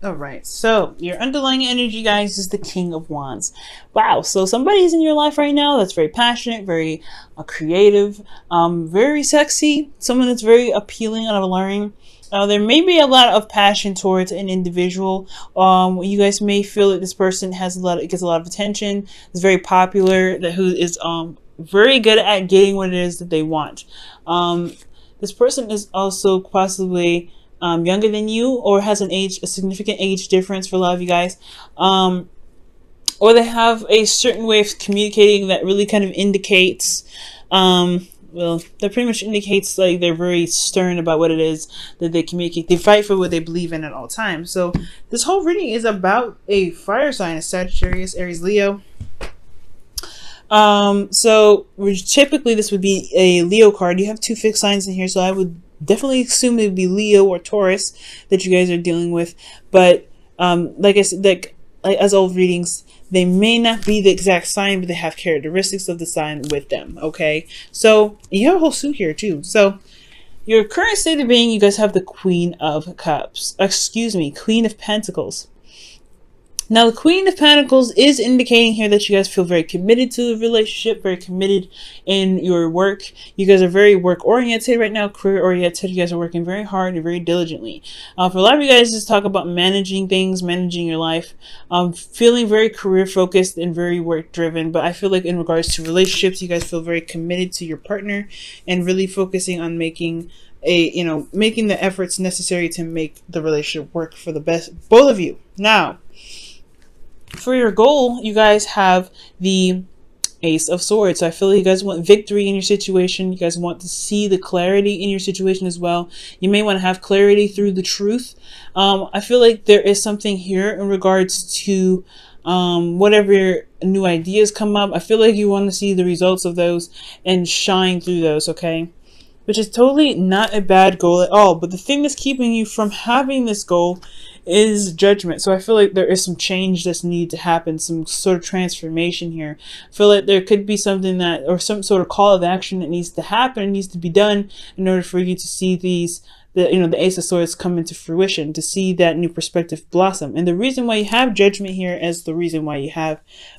All right, so your underlying energy, guys, is the King of Wands. Wow, so somebody's in your life right now that's very passionate, very creative, very sexy, someone that's very appealing and alluring. There may be a lot of passion towards an individual. You guys may feel that this person gets a lot of attention, is very popular, that who is very good at getting what it is that they want. This person is also possibly younger than you, or has a significant age difference for a lot of you guys. Or they have a certain way of communicating that really kind of indicates, well, that pretty much indicates like they're very stern about what it is that they communicate. They fight for what they believe in at all times. So this whole reading is about a fire sign, a Sagittarius, Aries, Leo. So typically this would be a Leo card. You have two fixed signs in here, so I would definitely assume it would be Leo or Taurus that you guys are dealing with. But like I said, like as all readings, they may not be the exact sign, but they have characteristics of the sign with them. Okay, so you have a whole suit here too. So your current state of being, you guys have the Queen of Cups. Excuse me, Queen of Pentacles. Now, the Queen of Pentacles is indicating here that you guys feel very committed to the relationship, very committed in your work. You guys are very work-oriented right now, career-oriented. You guys are working very hard and very diligently. For a lot of you guys, just talk about managing things, managing your life, feeling very career-focused and very work-driven. But I feel like in regards to relationships, you guys feel very committed to your partner and really focusing on making the efforts necessary to make the relationship work for the best, both of you. Now, for your goal, you guys have the Ace of Swords. So I feel like you guys want victory in your situation. You guys want to see the clarity in your situation as well. You may want to have clarity through the truth. I feel like there is something here in regards to whatever new ideas come up. I feel like you want to see the results of those and shine through those, okay? Which is totally not a bad goal at all. But the thing that's keeping you from having this goal is judgment. So I feel like there is some change that's needed to happen, some sort of transformation here. I feel like there could be something that, or some sort of call of action that needs to happen, needs to be done in order for you to see the Ace of Swords come into fruition, to see that new perspective blossom. And the reason why you have judgment here as the reason why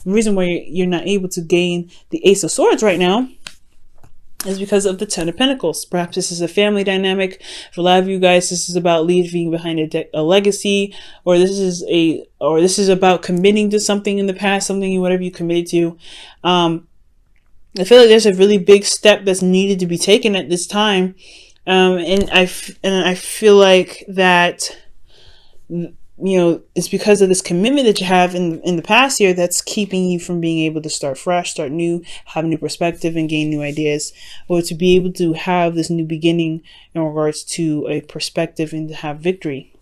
you're not able to gain the Ace of Swords right now is because of the Ten of Pentacles. Perhaps this is a family dynamic. For a lot of you guys, this is about leaving behind a legacy, or this is about committing to something in the past, whatever you committed to. I feel like there's a really big step that's needed to be taken at this time, and I feel like that, it's because of this commitment that you have in the past year that's keeping you from being able to start fresh, start new, have new perspective, and gain new ideas, or to be able to have this new beginning in regards to a perspective and to have victory.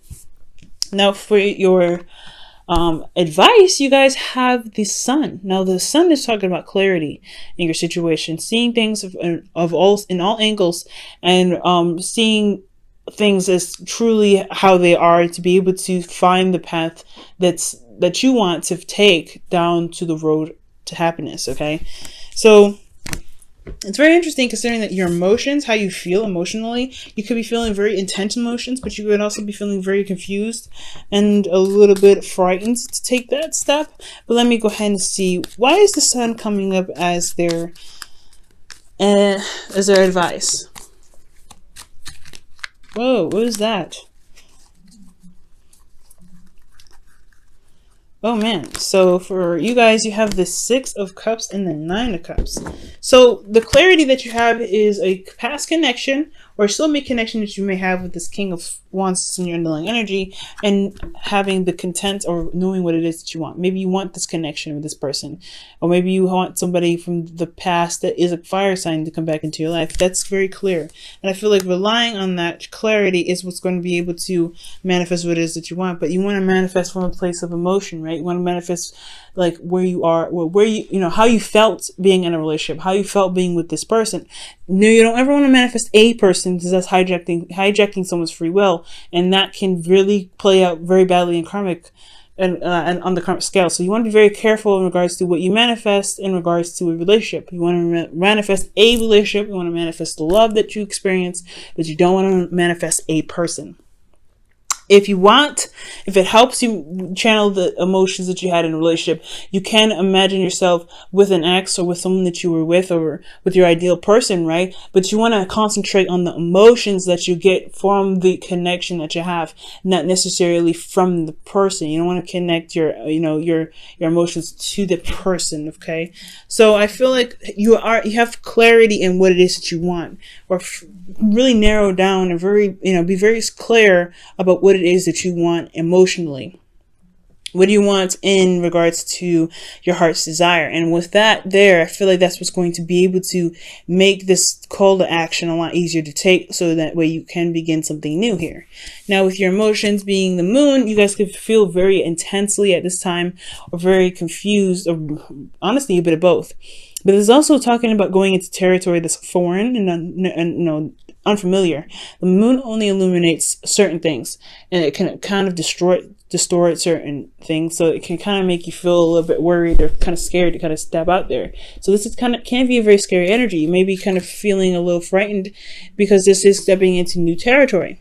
Now, for your advice, you guys have the Sun. Now, the Sun is talking about clarity in your situation, seeing things in all angles, and seeing things as truly how they are, to be able to find the path that you want to take down to the road to happiness. Okay, so it's very interesting considering that your emotions, how you feel emotionally, you could be feeling very intense emotions, but you could also be feeling very confused and a little bit frightened to take that step. But let me go ahead and see, why is the Sun coming up as their advice? Whoa, what is that? Oh man, so for you guys, you have the Six of Cups and the Nine of Cups. So the clarity that you have is a past connection or soulmate connection that you may have with this King of Wands in your underlying energy, and having the content or knowing what it is that you want. Maybe you want this connection with this person, or maybe you want somebody from the past that is a fire sign to come back into your life. That's very clear. And I feel like relying on that clarity is what's going to be able to manifest what it is that you want. But you want to manifest from a place of emotion, right? You want to manifest like where you are, how you felt being in a relationship, how you felt being with this person. No, you don't ever want to manifest a person, because that's hijacking someone's free will, and that can really play out very badly in karmic and on the karmic scale. So you want to be very careful in regards to what you manifest in regards to a relationship. You want to manifest a relationship, you want to manifest the love that you experience, but you don't want to manifest a person. If you want if it helps you channel the emotions that you had in a relationship, you can imagine yourself with an ex or with someone that you were with or with your ideal person, right? But you want to concentrate on the emotions that you get from the connection that you have, not necessarily from the person. You don't want to connect your, your emotions to the person. Okay. So I feel like you have clarity in what it is that you want, or really narrow down and be very clear about what it is that you want emotionally. What do you want in regards to your heart's desire? And with that there, I feel like that's what's going to be able to make this call to action a lot easier to take, so that way you can begin something new here. Now, with your emotions being the moon, you guys could feel very intensely at this time, or very confused, or honestly a bit of both. But it's also talking about going into territory that's foreign and unfamiliar. The moon only illuminates certain things, and it can kind of distort certain things, so it can kind of make you feel a little bit worried or kind of scared to kind of step out there. So this is can be a very scary energy. You may be kind of feeling a little frightened because this is stepping into new territory.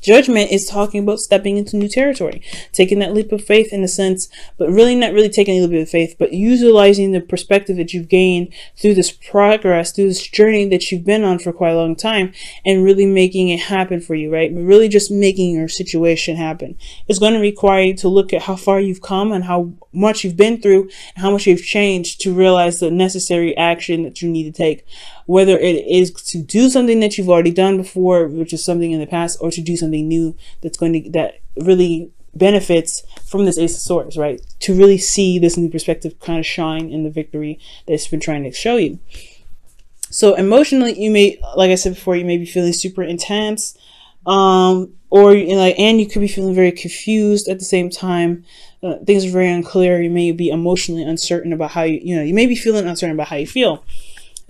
Judgment is talking about stepping into new territory, taking that leap of faith in a sense, but really not really taking a leap of faith, but utilizing the perspective that you've gained through this progress, through this journey that you've been on for quite a long time, and really making it happen for you, right? Really just making your situation happen. It's going to require you to look at how far you've come and how much you've been through and how much you've changed to realize the necessary action that you need to take. Whether it is to do something that you've already done before, which is something in the past, or to do something new that really benefits from this Ace of Swords, right? To really see this new perspective kind of shine in the victory that it's been trying to show you. So emotionally, you may, like I said before, you may be feeling super intense, and you could be feeling very confused at the same time. Things are very unclear. You may be emotionally uncertain about how you may be feeling uncertain about how you feel.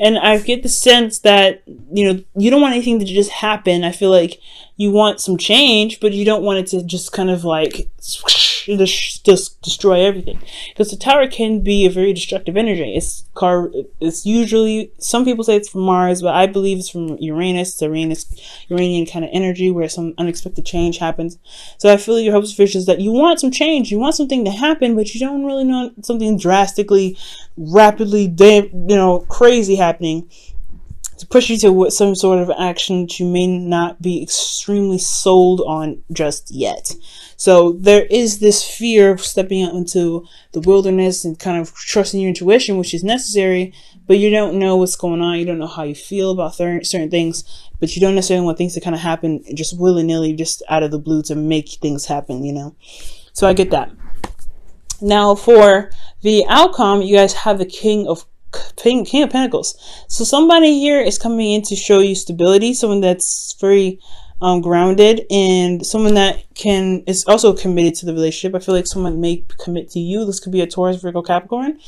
And I get the sense that, you don't want anything to just happen. I feel like you want some change, but you don't want it to just kind of like just destroy everything. Because the Tower can be a very destructive energy. It's usually, some people say it's from Mars, but I believe it's from Uranus. It's Uranian kind of energy where some unexpected change happens. So I feel your hopes and wishes that you want some change. You want something to happen, but you don't really want something drastically, rapidly, crazy happening to push you to some sort of action that you may not be extremely sold on just yet. So there is this fear of stepping out into the wilderness and kind of trusting your intuition, which is necessary, but you don't know what's going on. You don't know how you feel about certain things, but you don't necessarily want things to kind of happen just willy-nilly, just out of the blue to make things happen, So I get that. Now for the outcome, you guys have the King of Pentacles. So somebody here is coming in to show you stability, someone that's very grounded, and someone that is also committed to the relationship. I feel like someone may commit to you. This could be a Taurus, Virgo, Capricorn.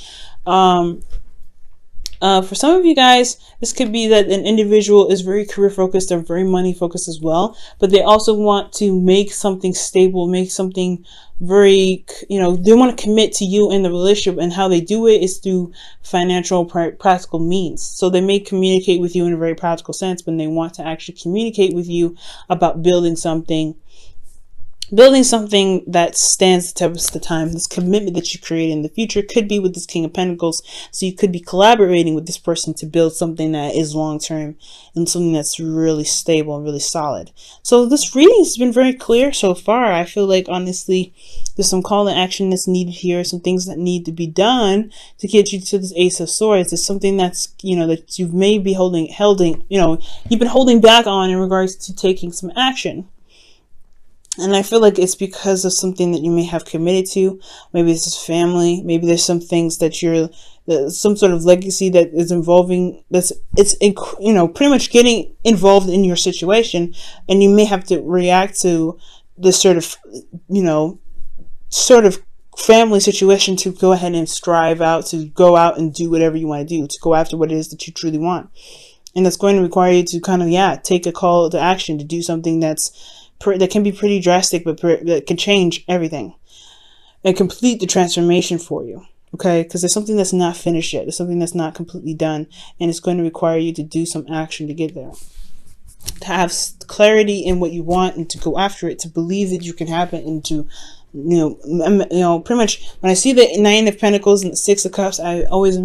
For some of you guys, this could be that an individual is very career focused or very money focused as well, but they also want to make something stable, make something very, they want to commit to you in the relationship, and how they do it is through financial, practical means. So they may communicate with you in a very practical sense, but they want to actually communicate with you about building something that stands the test of the time. This commitment that you create in the future could be with this King of Pentacles. So you could be collaborating with this person to build something that is long-term and something that's really stable and really solid. So this reading has been very clear so far. I feel like, honestly, there's some call to action that's needed here, some things that need to be done to get you to this Ace of Swords. It's something that's, that you may be you've been holding back on in regards to taking some action. And I feel like it's because of something that you may have committed to. Maybe it's just family. Maybe there's some things that some sort of legacy that is involving, pretty much getting involved in your situation. And you may have to react to this sort of family situation to go ahead and strive out, to go out and do whatever you want to do, to go after what it is that you truly want. And that's going to require you to kind of, take a call to action, to do something that can be pretty drastic, but that can change everything and complete the transformation for you. Okay, because there's something that's not finished yet. There's something that's not completely done, and it's going to require you to do some action to get there. to have clarity in what you want and to go after it, to believe that you can have it, and to, pretty much when I see the Nine of Pentacles and the Six of Cups, I always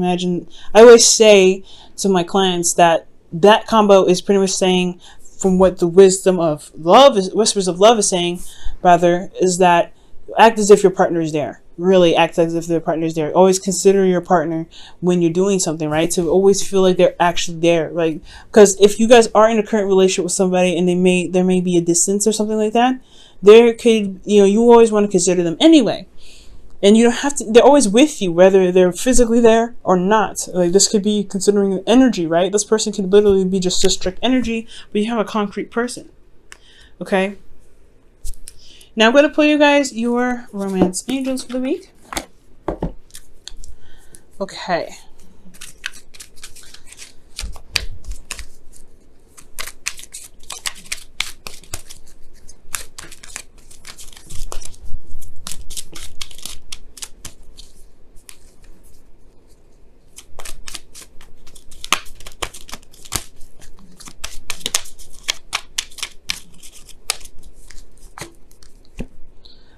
say to my clients that that combo is pretty much saying, from what the wisdom of love is, whispers of love is saying, rather, is that act as if your partner is there. Really act as if their partner is there. Always consider your partner when you're doing something, right? To always feel like they're actually there. Like, because if you guys are in a current relationship with somebody and there may be a distance or something like that, there could, you always want to consider them anyway. And you don't have to, they're always with you, whether they're physically there or not. Like, this could be considering energy, right? This person could literally be just a strict energy, but you have a concrete person. Okay? Now I'm going to pull you guys your romance angels for the week. Okay.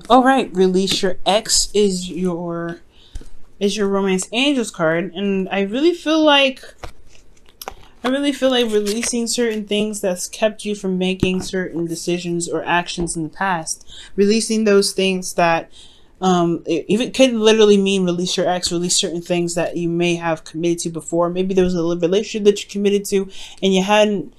All right, release your ex is your romance angels card, and I really feel like releasing certain things that's kept you from making certain decisions or actions in the past. Releasing those things that it could literally mean release your ex, release certain things that you may have committed to before. Maybe there was a relationship that you committed to and you hadn't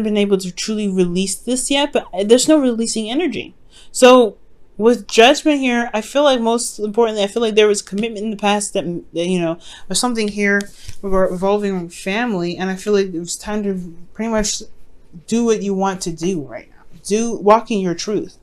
been able to truly release this yet, but there's no releasing energy. So with judgment here, I feel like most importantly, I feel like there was commitment in the past that or something here revolving around family, and I feel like it was time to pretty much do what you want to do right now. Walk in your truth.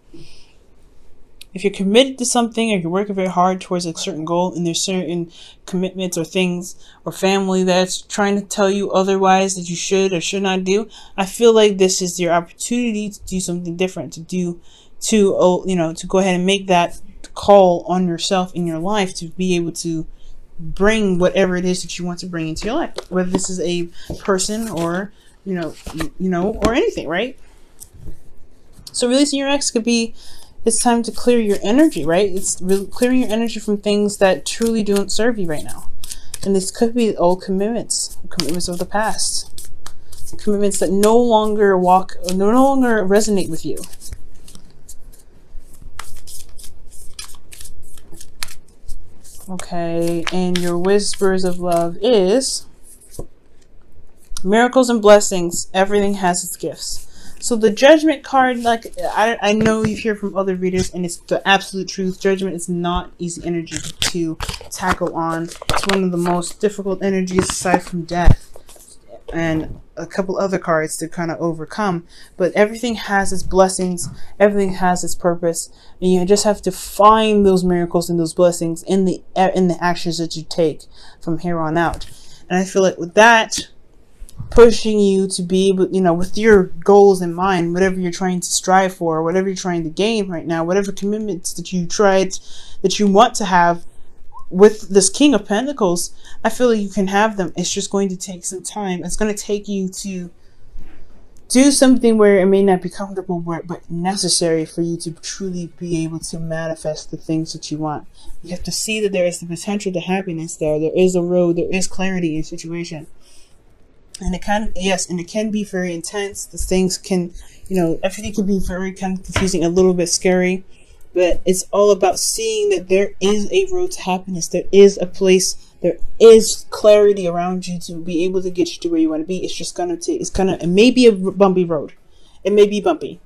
If you're committed to something or you're working very hard towards a certain goal, and there's certain commitments or things or family that's trying to tell you otherwise that you should or should not do, I feel like this is your opportunity to do something different, to go ahead and make that call on yourself in your life, to be able to bring whatever it is that you want to bring into your life, whether this is a person or or anything, right? So releasing your ex could be, it's time to clear your energy, right? It's clearing your energy from things that truly don't serve you right now. And this could be old commitments of the past, commitments that no longer resonate with you. Okay, and your whispers of love is miracles and blessings. Everything has its gifts. So the judgment card, like I know you hear from other readers, and it's the absolute truth. Judgment is not easy energy to tackle on. It's one of the most difficult energies aside from death and a couple other cards to kind of overcome. But everything has its blessings. Everything has its purpose. And you just have to find those miracles and those blessings in the actions that you take from here on out. And I feel like with that, pushing you to be able, with your goals in mind, whatever you're trying to strive for, whatever you're trying to gain right now, whatever commitments that you want to have with this King of Pentacles, I feel like you can have them. It's just going to take some time. It's going to take you to do something where it may not be comfortable, but necessary for you to truly be able to manifest the things that you want. You have to see that there is the potential to happiness there. There is a road. There is clarity in a situation. And it can be very intense. The things can, everything can be very kind of confusing, a little bit scary. But it's all about seeing that there is a road to happiness. There is a place. There is clarity around you to be able to get you to where you want to be. It's just it may be a bumpy road. It may be bumpy.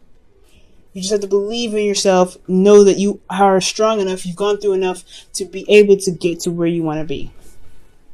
You just have to believe in yourself. Know that you are strong enough. You've gone through enough to be able to get to where you want to be.